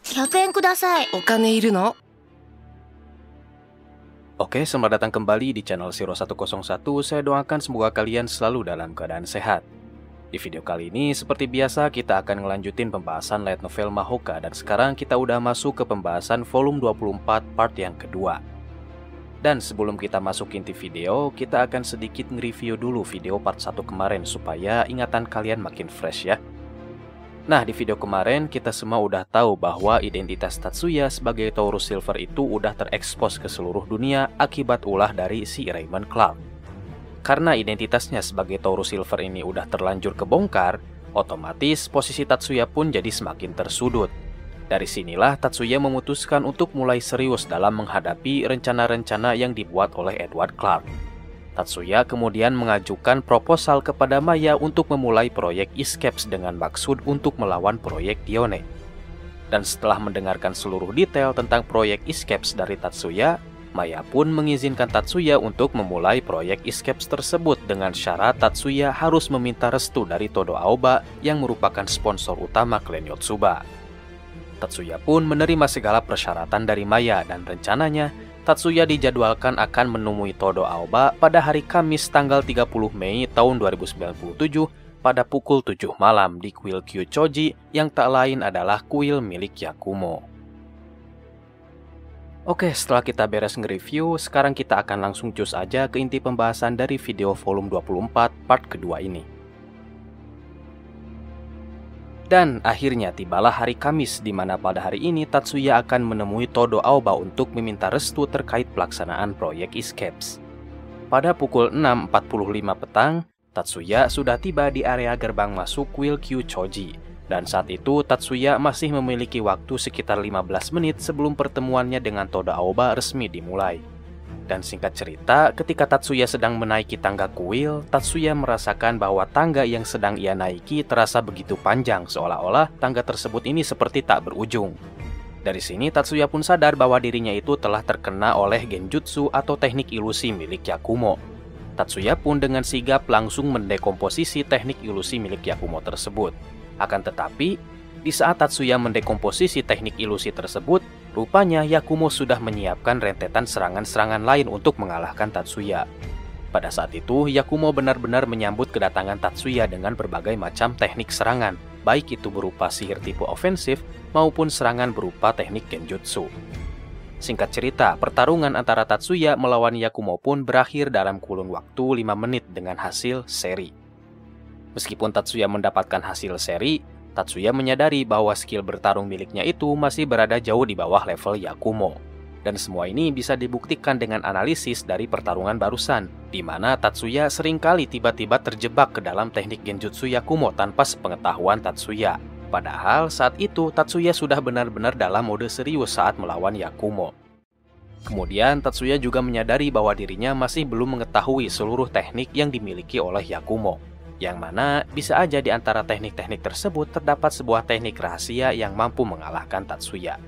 100円ください。お金いるの? Oke, selamat datang kembali di channel Shiro 101. Saya doakan semoga kalian selalu dalam keadaan sehat. Di video kali ini, seperti biasa, kita akan ngelanjutin pembahasan light novel Mahoka. Dan sekarang kita udah masuk ke pembahasan volume 24 part yang kedua. Dan sebelum kita masuk inti video, kita akan sedikit nge-review dulu video part 1 kemarin supaya ingatan kalian makin fresh ya. Nah, di video kemarin kita semua udah tahu bahwa identitas Tatsuya sebagai Taurus Silver itu udah terekspos ke seluruh dunia akibat ulah dari si Raymond Clark. Karena identitasnya sebagai Taurus Silver ini udah terlanjur kebongkar, otomatis posisi Tatsuya pun jadi semakin tersudut. Dari sinilah Tatsuya memutuskan untuk mulai serius dalam menghadapi rencana-rencana yang dibuat oleh Edward Clark. Tatsuya kemudian mengajukan proposal kepada Maya untuk memulai proyek Escapes dengan maksud untuk melawan proyek Dione. Dan setelah mendengarkan seluruh detail tentang proyek Escapes dari Tatsuya, Maya pun mengizinkan Tatsuya untuk memulai proyek Escapes tersebut dengan syarat Tatsuya harus meminta restu dari Todo Aoba yang merupakan sponsor utama klan Yotsuba. Tatsuya pun menerima segala persyaratan dari Maya dan rencananya Tatsuya dijadwalkan akan menemui Todo Aoba pada hari Kamis tanggal 30 Mei tahun 2097 pada pukul 7 malam di kuil Kyuchoji yang tak lain adalah kuil milik Yakumo. Oke, setelah kita beres nge-review, sekarang kita akan langsung cus aja ke inti pembahasan dari video volume 24 part kedua ini. Dan akhirnya tibalah hari Kamis di mana pada hari ini Tatsuya akan menemui Todo Aoba untuk meminta restu terkait pelaksanaan proyek Escapes. Pada pukul 6.45 petang, Tatsuya sudah tiba di area gerbang masuk kuil Kyuchoji. Dan saat itu Tatsuya masih memiliki waktu sekitar 15 menit sebelum pertemuannya dengan Todo Aoba resmi dimulai. Dan singkat cerita, ketika Tatsuya sedang menaiki tangga kuil, Tatsuya merasakan bahwa tangga yang sedang ia naiki terasa begitu panjang, seolah-olah tangga tersebut ini seperti tak berujung. Dari sini Tatsuya pun sadar bahwa dirinya itu telah terkena oleh genjutsu atau teknik ilusi milik Yakumo. Tatsuya pun dengan sigap langsung mendekomposisi teknik ilusi milik Yakumo tersebut. Akan tetapi, di saat Tatsuya mendekomposisi teknik ilusi tersebut, rupanya Yakumo sudah menyiapkan rentetan serangan-serangan lain untuk mengalahkan Tatsuya. Pada saat itu, Yakumo benar-benar menyambut kedatangan Tatsuya dengan berbagai macam teknik serangan, baik itu berupa sihir tipe ofensif maupun serangan berupa teknik genjutsu. Singkat cerita, pertarungan antara Tatsuya melawan Yakumo pun berakhir dalam kurun waktu 5 menit dengan hasil seri. Meskipun Tatsuya mendapatkan hasil seri, Tatsuya menyadari bahwa skill bertarung miliknya itu masih berada jauh di bawah level Yakumo. Dan semua ini bisa dibuktikan dengan analisis dari pertarungan barusan, di mana Tatsuya seringkali tiba-tiba terjebak ke dalam teknik genjutsu Yakumo tanpa sepengetahuan Tatsuya. Padahal saat itu Tatsuya sudah benar-benar dalam mode serius saat melawan Yakumo. Kemudian Tatsuya juga menyadari bahwa dirinya masih belum mengetahui seluruh teknik yang dimiliki oleh Yakumo. Yang mana bisa aja di antara teknik-teknik tersebut terdapat sebuah teknik rahasia yang mampu mengalahkan Tatsuya.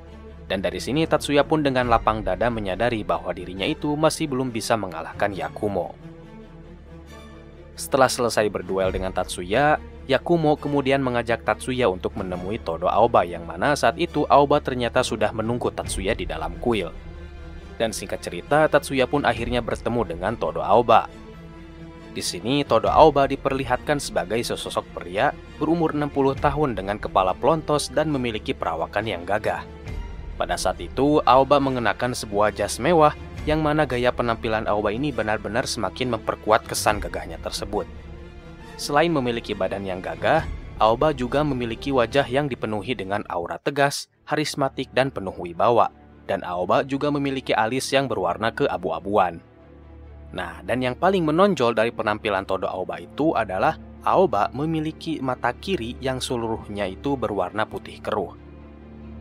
Dan dari sini Tatsuya pun dengan lapang dada menyadari bahwa dirinya itu masih belum bisa mengalahkan Yakumo. Setelah selesai berduel dengan Tatsuya, Yakumo kemudian mengajak Tatsuya untuk menemui Todo Aoba yang mana saat itu Aoba ternyata sudah menunggu Tatsuya di dalam kuil. Dan singkat cerita, Tatsuya pun akhirnya bertemu dengan Todo Aoba. Di sini Todo Aoba diperlihatkan sebagai sesosok pria berumur 60 tahun dengan kepala pelontos dan memiliki perawakan yang gagah. Pada saat itu, Aoba mengenakan sebuah jas mewah yang mana gaya penampilan Aoba ini benar-benar semakin memperkuat kesan gagahnya tersebut. Selain memiliki badan yang gagah, Aoba juga memiliki wajah yang dipenuhi dengan aura tegas, harismatik, dan penuh wibawa. Dan Aoba juga memiliki alis yang berwarna keabu-abuan. Nah, dan yang paling menonjol dari penampilan Todo Aoba itu adalah Aoba memiliki mata kiri yang seluruhnya itu berwarna putih keruh.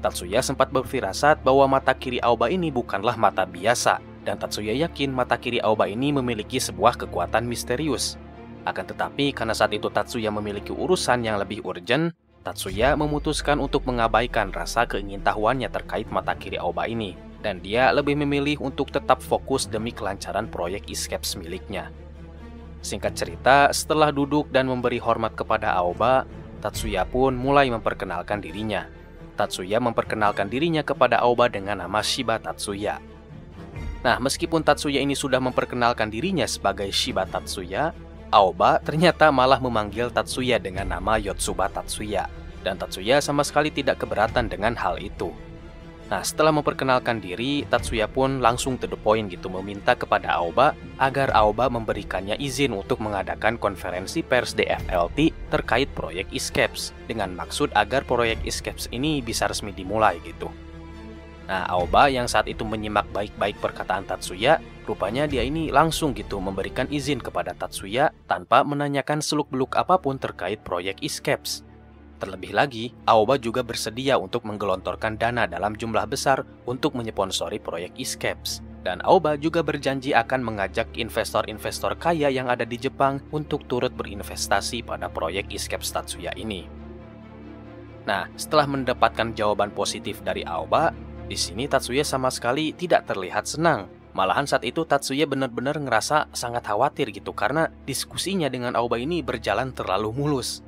Tatsuya sempat berfirasat bahwa mata kiri Aoba ini bukanlah mata biasa, dan Tatsuya yakin mata kiri Aoba ini memiliki sebuah kekuatan misterius. Akan tetapi, karena saat itu Tatsuya memiliki urusan yang lebih urgent, Tatsuya memutuskan untuk mengabaikan rasa keingintahuannya terkait mata kiri Aoba ini. Dan dia lebih memilih untuk tetap fokus demi kelancaran proyek Escapes miliknya. Singkat cerita, setelah duduk dan memberi hormat kepada Aoba, Tatsuya pun mulai memperkenalkan dirinya. Tatsuya memperkenalkan dirinya kepada Aoba dengan nama Shiba Tatsuya. Nah, meskipun Tatsuya ini sudah memperkenalkan dirinya sebagai Shiba Tatsuya, Aoba ternyata malah memanggil Tatsuya dengan nama Yotsuba Tatsuya. Dan Tatsuya sama sekali tidak keberatan dengan hal itu. Nah, setelah memperkenalkan diri, Tatsuya pun langsung to the point gitu, meminta kepada Aoba agar Aoba memberikannya izin untuk mengadakan konferensi pers di FLT terkait proyek Escapes, dengan maksud agar proyek Escapes ini bisa resmi dimulai gitu. Nah, Aoba yang saat itu menyimak baik-baik perkataan Tatsuya, rupanya dia ini langsung gitu memberikan izin kepada Tatsuya tanpa menanyakan seluk-beluk apapun terkait proyek Escapes. Terlebih lagi, Aoba juga bersedia untuk menggelontorkan dana dalam jumlah besar untuk menyponsori proyek Escapes. Dan Aoba juga berjanji akan mengajak investor-investor kaya yang ada di Jepang untuk turut berinvestasi pada proyek Escapes Tatsuya ini. Nah, setelah mendapatkan jawaban positif dari Aoba, di sini Tatsuya sama sekali tidak terlihat senang. Malahan saat itu Tatsuya benar-benar ngerasa sangat khawatir gitu karena diskusinya dengan Aoba ini berjalan terlalu mulus.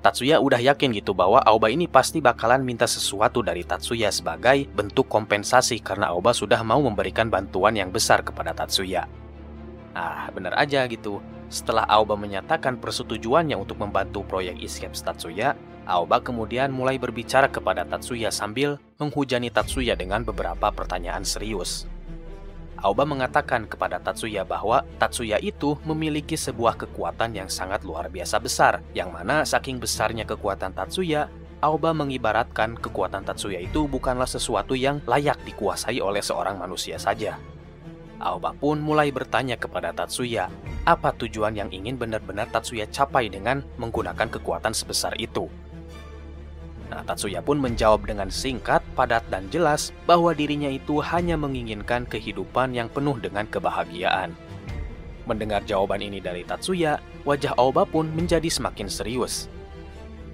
Tatsuya udah yakin gitu bahwa Aoba ini pasti bakalan minta sesuatu dari Tatsuya sebagai bentuk kompensasi karena Aoba sudah mau memberikan bantuan yang besar kepada Tatsuya. Nah, benar aja gitu. Setelah Aoba menyatakan persetujuannya untuk membantu proyek Escapes Tatsuya, Aoba kemudian mulai berbicara kepada Tatsuya sambil menghujani Tatsuya dengan beberapa pertanyaan serius. Aoba mengatakan kepada Tatsuya bahwa Tatsuya itu memiliki sebuah kekuatan yang sangat luar biasa besar, yang mana saking besarnya kekuatan Tatsuya, Aoba mengibaratkan kekuatan Tatsuya itu bukanlah sesuatu yang layak dikuasai oleh seorang manusia saja. Aoba pun mulai bertanya kepada Tatsuya, apa tujuan yang ingin benar-benar Tatsuya capai dengan menggunakan kekuatan sebesar itu. Nah, Tatsuya pun menjawab dengan singkat, padat, dan jelas bahwa dirinya itu hanya menginginkan kehidupan yang penuh dengan kebahagiaan. Mendengar jawaban ini dari Tatsuya, wajah Aoba pun menjadi semakin serius.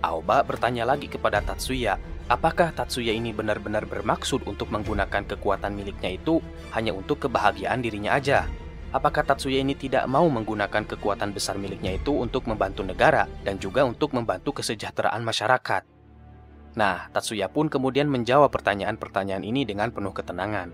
Aoba bertanya lagi kepada Tatsuya, apakah Tatsuya ini benar-benar bermaksud untuk menggunakan kekuatan miliknya itu hanya untuk kebahagiaan dirinya aja? Apakah Tatsuya ini tidak mau menggunakan kekuatan besar miliknya itu untuk membantu negara dan juga untuk membantu kesejahteraan masyarakat? Nah, Tatsuya pun kemudian menjawab pertanyaan-pertanyaan ini dengan penuh ketenangan.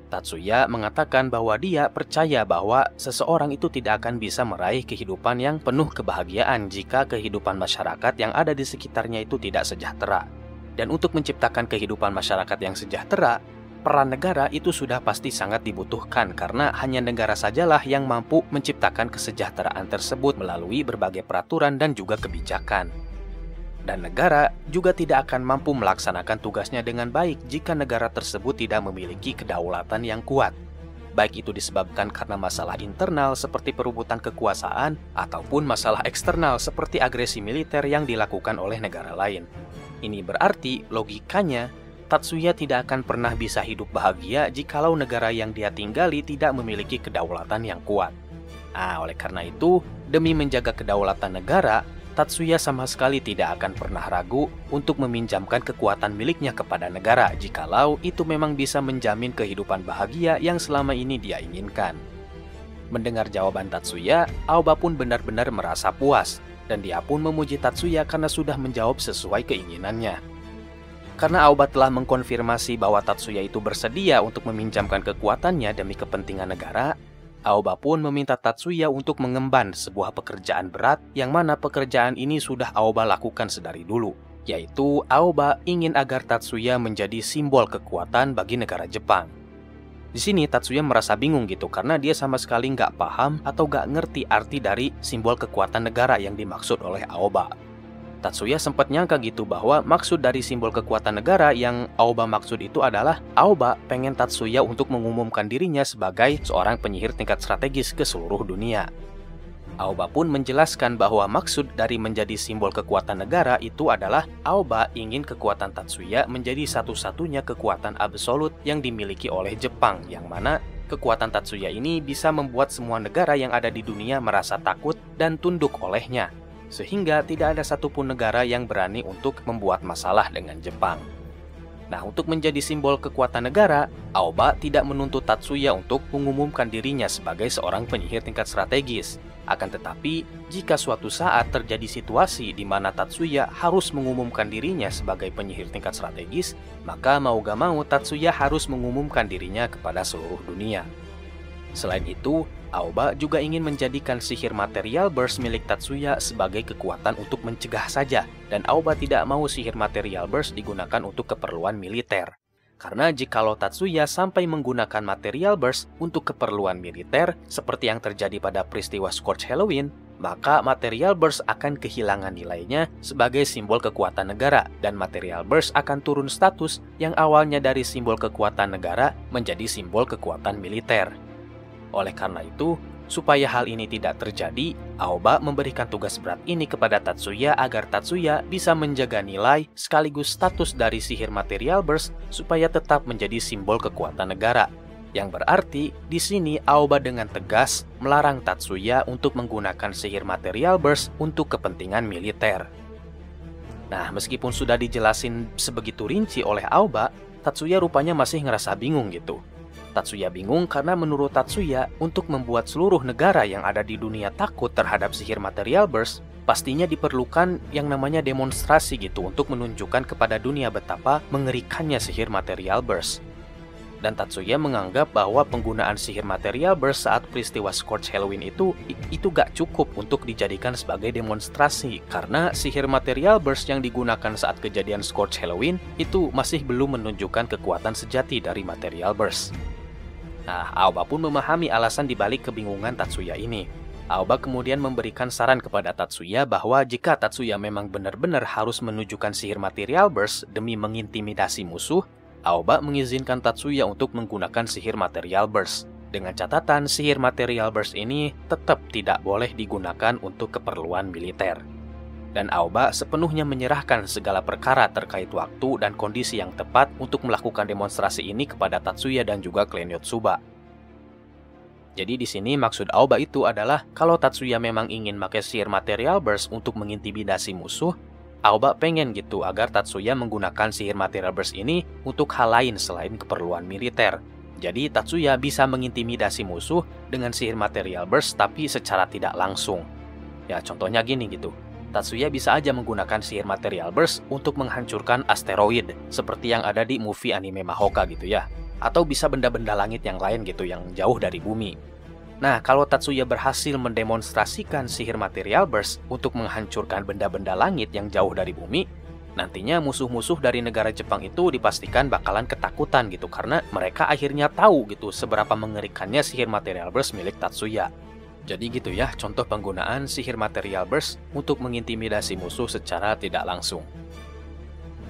Tatsuya mengatakan bahwa dia percaya bahwa seseorang itu tidak akan bisa meraih kehidupan yang penuh kebahagiaan jika kehidupan masyarakat yang ada di sekitarnya itu tidak sejahtera. Dan untuk menciptakan kehidupan masyarakat yang sejahtera, peran negara itu sudah pasti sangat dibutuhkan karena hanya negara sajalah yang mampu menciptakan kesejahteraan tersebut melalui berbagai peraturan dan juga kebijakan. Dan negara juga tidak akan mampu melaksanakan tugasnya dengan baik jika negara tersebut tidak memiliki kedaulatan yang kuat. Baik itu disebabkan karena masalah internal seperti perebutan kekuasaan ataupun masalah eksternal seperti agresi militer yang dilakukan oleh negara lain. Ini berarti logikanya Tatsuya tidak akan pernah bisa hidup bahagia jikalau negara yang dia tinggali tidak memiliki kedaulatan yang kuat. Nah, oleh karena itu, demi menjaga kedaulatan negara, Tatsuya sama sekali tidak akan pernah ragu untuk meminjamkan kekuatan miliknya kepada negara jikalau itu memang bisa menjamin kehidupan bahagia yang selama ini dia inginkan. Mendengar jawaban Tatsuya, Aoba pun benar-benar merasa puas, dan dia pun memuji Tatsuya karena sudah menjawab sesuai keinginannya. Karena Aoba telah mengkonfirmasi bahwa Tatsuya itu bersedia untuk meminjamkan kekuatannya demi kepentingan negara, Aoba pun meminta Tatsuya untuk mengemban sebuah pekerjaan berat yang mana pekerjaan ini sudah Aoba lakukan sedari dulu, yaitu Aoba ingin agar Tatsuya menjadi simbol kekuatan bagi negara Jepang. Di sini Tatsuya merasa bingung gitu karena dia sama sekali nggak paham atau nggak ngerti arti dari simbol kekuatan negara yang dimaksud oleh Aoba. Tatsuya sempat nyangka gitu bahwa maksud dari simbol kekuatan negara yang Aoba maksud itu adalah Aoba pengen Tatsuya untuk mengumumkan dirinya sebagai seorang penyihir tingkat strategis ke seluruh dunia. Aoba pun menjelaskan bahwa maksud dari menjadi simbol kekuatan negara itu adalah Aoba ingin kekuatan Tatsuya menjadi satu-satunya kekuatan absolut yang dimiliki oleh Jepang, yang mana kekuatan Tatsuya ini bisa membuat semua negara yang ada di dunia merasa takut dan tunduk olehnya, sehingga tidak ada satupun negara yang berani untuk membuat masalah dengan Jepang. Nah, untuk menjadi simbol kekuatan negara, Aoba tidak menuntut Tatsuya untuk mengumumkan dirinya sebagai seorang penyihir tingkat strategis. Akan tetapi, jika suatu saat terjadi situasi di mana Tatsuya harus mengumumkan dirinya sebagai penyihir tingkat strategis, maka mau gak mau Tatsuya harus mengumumkan dirinya kepada seluruh dunia. Selain itu, Aoba juga ingin menjadikan sihir material burst milik Tatsuya sebagai kekuatan untuk mencegah saja, dan Aoba tidak mau sihir material burst digunakan untuk keperluan militer. Karena jikalau Tatsuya sampai menggunakan material burst untuk keperluan militer, seperti yang terjadi pada peristiwa Scorch Halloween, maka material burst akan kehilangan nilainya sebagai simbol kekuatan negara, dan material burst akan turun status yang awalnya dari simbol kekuatan negara menjadi simbol kekuatan militer. Oleh karena itu, supaya hal ini tidak terjadi, Aoba memberikan tugas berat ini kepada Tatsuya agar Tatsuya bisa menjaga nilai sekaligus status dari sihir material burst supaya tetap menjadi simbol kekuatan negara. Yang berarti, di sini Aoba dengan tegas melarang Tatsuya untuk menggunakan sihir material burst untuk kepentingan militer. Nah, meskipun sudah dijelasin sebegitu rinci oleh Aoba, Tatsuya rupanya masih ngerasa bingung gitu. Tatsuya bingung karena menurut Tatsuya, untuk membuat seluruh negara yang ada di dunia takut terhadap sihir material burst, pastinya diperlukan yang namanya demonstrasi gitu untuk menunjukkan kepada dunia betapa mengerikannya sihir material burst. Dan Tatsuya menganggap bahwa penggunaan sihir material burst saat peristiwa Scorch Halloween itu gak cukup untuk dijadikan sebagai demonstrasi, karena sihir material burst yang digunakan saat kejadian Scorch Halloween itu masih belum menunjukkan kekuatan sejati dari material burst. Nah, Aoba pun memahami alasan dibalik kebingungan Tatsuya ini. Aoba kemudian memberikan saran kepada Tatsuya bahwa jika Tatsuya memang benar-benar harus menunjukkan sihir material burst demi mengintimidasi musuh, Aoba mengizinkan Tatsuya untuk menggunakan sihir material burst. Dengan catatan, sihir material burst ini tetap tidak boleh digunakan untuk keperluan militer. Dan Aoba sepenuhnya menyerahkan segala perkara terkait waktu dan kondisi yang tepat untuk melakukan demonstrasi ini kepada Tatsuya dan juga klan Yotsuba. Jadi di sini maksud Aoba itu adalah kalau Tatsuya memang ingin pakai sihir material burst untuk mengintimidasi musuh, Aoba pengen gitu agar Tatsuya menggunakan sihir material burst ini untuk hal lain selain keperluan militer. Jadi Tatsuya bisa mengintimidasi musuh dengan sihir material burst tapi secara tidak langsung. Ya contohnya gini gitu. Tatsuya bisa aja menggunakan sihir material burst untuk menghancurkan asteroid seperti yang ada di movie anime Mahoka gitu ya. Atau bisa benda-benda langit yang lain gitu yang jauh dari bumi. Nah, kalau Tatsuya berhasil mendemonstrasikan sihir material burst untuk menghancurkan benda-benda langit yang jauh dari bumi, nantinya musuh-musuh dari negara Jepang itu dipastikan bakalan ketakutan gitu karena mereka akhirnya tahu gitu seberapa mengerikannya sihir material burst milik Tatsuya. Jadi gitu ya contoh penggunaan sihir material burst untuk mengintimidasi musuh secara tidak langsung.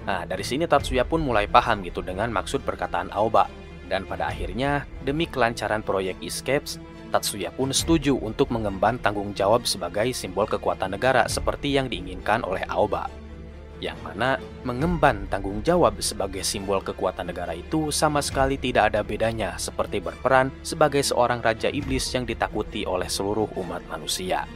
Nah, dari sini Tatsuya pun mulai paham gitu dengan maksud perkataan Aoba. Dan pada akhirnya, demi kelancaran proyek Escapes, Tatsuya pun setuju untuk mengemban tanggung jawab sebagai simbol kekuatan negara seperti yang diinginkan oleh Aoba. Yang mana mengemban tanggung jawab sebagai simbol kekuatan negara itu sama sekali tidak ada bedanya seperti berperan sebagai seorang raja iblis yang ditakuti oleh seluruh umat manusia.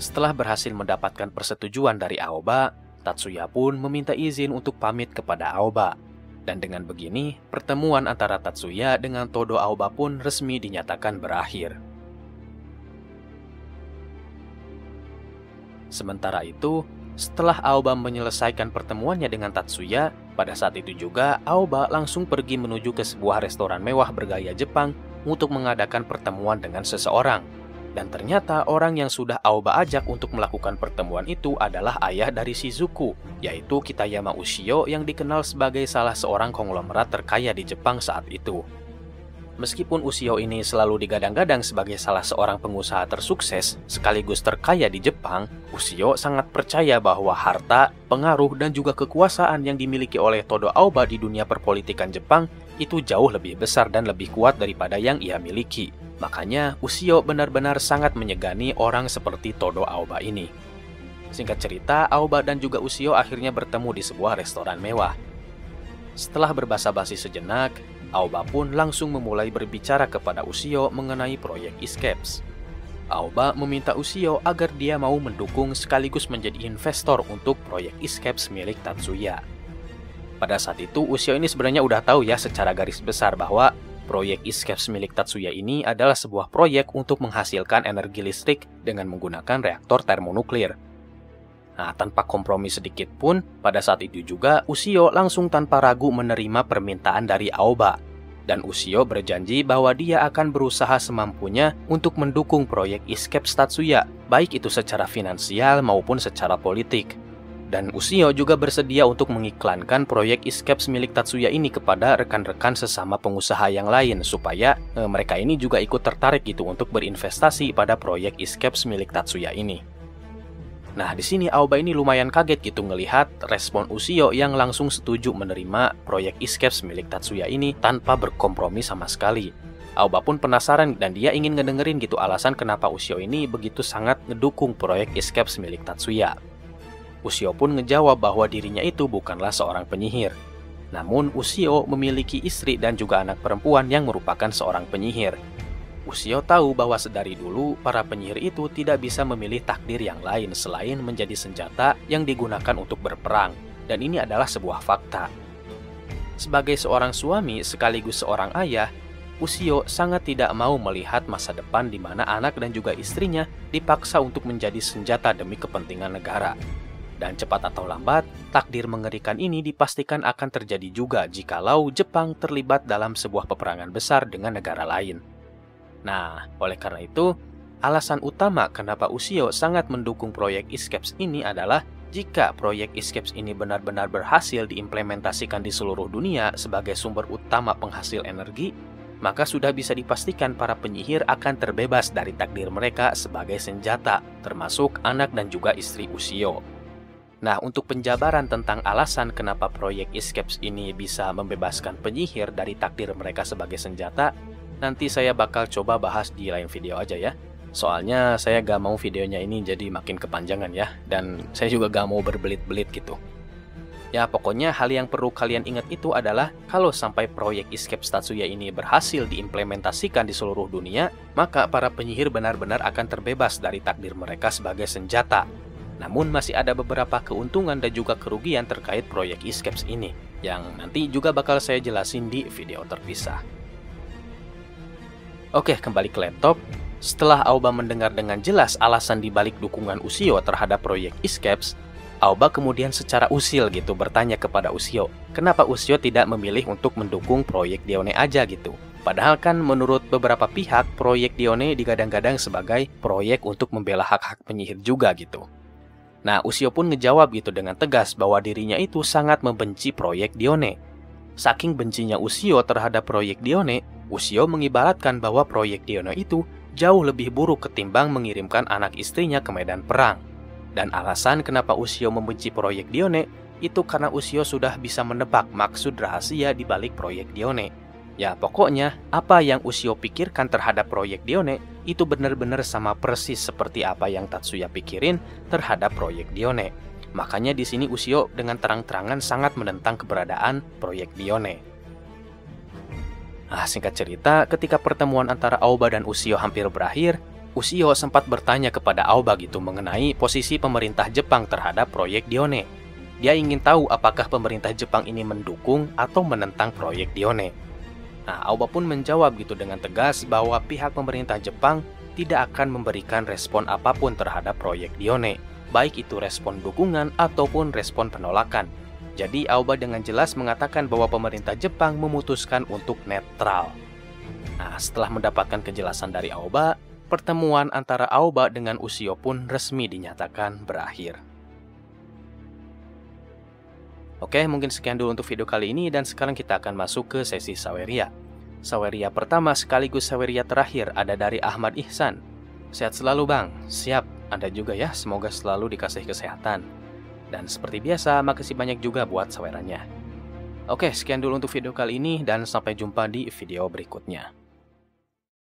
Setelah berhasil mendapatkan persetujuan dari Aoba, Tatsuya pun meminta izin untuk pamit kepada Aoba. Dan dengan begini, pertemuan antara Tatsuya dengan Todo Aoba pun resmi dinyatakan berakhir. Sementara itu, setelah Aoba menyelesaikan pertemuannya dengan Tatsuya, pada saat itu juga Aoba langsung pergi menuju ke sebuah restoran mewah bergaya Jepang untuk mengadakan pertemuan dengan seseorang. Dan ternyata orang yang sudah Aoba ajak untuk melakukan pertemuan itu adalah ayah dari Shizuku, yaitu Kitayama Ushio yang dikenal sebagai salah seorang konglomerat terkaya di Jepang saat itu. Meskipun Ushio ini selalu digadang-gadang sebagai salah seorang pengusaha tersukses sekaligus terkaya di Jepang, Ushio sangat percaya bahwa harta, pengaruh, dan juga kekuasaan yang dimiliki oleh Todo Aoba di dunia perpolitikan Jepang itu jauh lebih besar dan lebih kuat daripada yang ia miliki. Makanya Ushio benar-benar sangat menyegani orang seperti Todo Aoba ini. Singkat cerita, Aoba dan juga Ushio akhirnya bertemu di sebuah restoran mewah. Setelah berbasa-basi sejenak, Aoba pun langsung memulai berbicara kepada Ushio mengenai proyek Escapes. Aoba meminta Ushio agar dia mau mendukung sekaligus menjadi investor untuk proyek Escapes milik Tatsuya. Pada saat itu, Ushio ini sebenarnya udah tahu ya secara garis besar bahwa proyek Escapes milik Tatsuya ini adalah sebuah proyek untuk menghasilkan energi listrik dengan menggunakan reaktor termonuklir. Nah, tanpa kompromi sedikit pun, pada saat itu juga Ushio langsung tanpa ragu menerima permintaan dari Aoba. Dan Ushio berjanji bahwa dia akan berusaha semampunya untuk mendukung proyek Escapes Tatsuya, baik itu secara finansial maupun secara politik. Dan Ushio juga bersedia untuk mengiklankan proyek Escapes milik Tatsuya ini kepada rekan-rekan sesama pengusaha yang lain supaya mereka ini juga ikut tertarik gitu untuk berinvestasi pada proyek Escapes milik Tatsuya ini. Nah, di sini Aoba ini lumayan kaget gitu ngelihat respon Ushio yang langsung setuju menerima proyek Escapes milik Tatsuya ini tanpa berkompromi sama sekali. Aoba pun penasaran dan dia ingin ngedengerin gitu alasan kenapa Ushio ini begitu sangat ngedukung proyek Escapes milik Tatsuya. Ushio pun ngejawab bahwa dirinya itu bukanlah seorang penyihir. Namun Ushio memiliki istri dan juga anak perempuan yang merupakan seorang penyihir. Ushio tahu bahwa sedari dulu para penyihir itu tidak bisa memilih takdir yang lain selain menjadi senjata yang digunakan untuk berperang, dan ini adalah sebuah fakta. Sebagai seorang suami sekaligus seorang ayah, Ushio sangat tidak mau melihat masa depan di mana anak dan juga istrinya dipaksa untuk menjadi senjata demi kepentingan negara. Dan cepat atau lambat, takdir mengerikan ini dipastikan akan terjadi juga jikalau Jepang terlibat dalam sebuah peperangan besar dengan negara lain. Nah, oleh karena itu, alasan utama kenapa Ushio sangat mendukung proyek Escapes ini adalah jika proyek Escapes ini benar-benar berhasil diimplementasikan di seluruh dunia sebagai sumber utama penghasil energi, maka sudah bisa dipastikan para penyihir akan terbebas dari takdir mereka sebagai senjata, termasuk anak dan juga istri Ushio. Nah, untuk penjabaran tentang alasan kenapa proyek Escapes ini bisa membebaskan penyihir dari takdir mereka sebagai senjata, nanti saya bakal coba bahas di lain video aja ya. Soalnya saya gak mau videonya ini jadi makin kepanjangan ya, dan saya juga gak mau berbelit-belit gitu. Ya, pokoknya hal yang perlu kalian ingat itu adalah kalau sampai proyek Escapes Tatsuya ini berhasil diimplementasikan di seluruh dunia, maka para penyihir benar-benar akan terbebas dari takdir mereka sebagai senjata. Namun masih ada beberapa keuntungan dan juga kerugian terkait proyek Escapes ini, yang nanti juga bakal saya jelasin di video terpisah. Oke, kembali ke laptop. Setelah Aoba mendengar dengan jelas alasan dibalik dukungan Ushio terhadap proyek Escapes, Aoba kemudian secara usil gitu bertanya kepada Ushio, kenapa Ushio tidak memilih untuk mendukung proyek Dione aja gitu. Padahal kan menurut beberapa pihak, proyek Dione digadang-gadang sebagai proyek untuk membela hak-hak penyihir juga gitu. Nah, Ushio pun ngejawab gitu dengan tegas bahwa dirinya itu sangat membenci proyek Dione. Saking bencinya Ushio terhadap proyek Dione, Ushio mengibaratkan bahwa proyek Dione itu jauh lebih buruk ketimbang mengirimkan anak istrinya ke medan perang. Dan alasan kenapa Ushio membenci proyek Dione itu karena Ushio sudah bisa menebak maksud rahasia di balik proyek Dione. Ya, pokoknya apa yang Ushio pikirkan terhadap proyek Dione itu benar-benar sama persis seperti apa yang Tatsuya pikirin terhadap proyek Dione. Makanya di sini Ushio dengan terang-terangan sangat menentang keberadaan proyek Dione. Nah, singkat cerita, ketika pertemuan antara Aoba dan Ushio hampir berakhir, Ushio sempat bertanya kepada Aoba gitu mengenai posisi pemerintah Jepang terhadap proyek Dione. Dia ingin tahu apakah pemerintah Jepang ini mendukung atau menentang proyek Dione. Nah, Aoba pun menjawab gitu dengan tegas bahwa pihak pemerintah Jepang tidak akan memberikan respon apapun terhadap proyek Dione, baik itu respon dukungan ataupun respon penolakan. Jadi Aoba dengan jelas mengatakan bahwa pemerintah Jepang memutuskan untuk netral. Nah, setelah mendapatkan kejelasan dari Aoba, pertemuan antara Aoba dengan Ushio pun resmi dinyatakan berakhir. Oke, mungkin sekian dulu untuk video kali ini dan sekarang kita akan masuk ke sesi Saweria. Saweria pertama sekaligus Saweria terakhir ada dari Ahmad Ihsan. Sehat selalu Bang, siap, Anda juga ya, semoga selalu dikasih kesehatan. Dan seperti biasa, makasih banyak juga buat sawerannya. Oke, sekian dulu untuk video kali ini dan sampai jumpa di video berikutnya.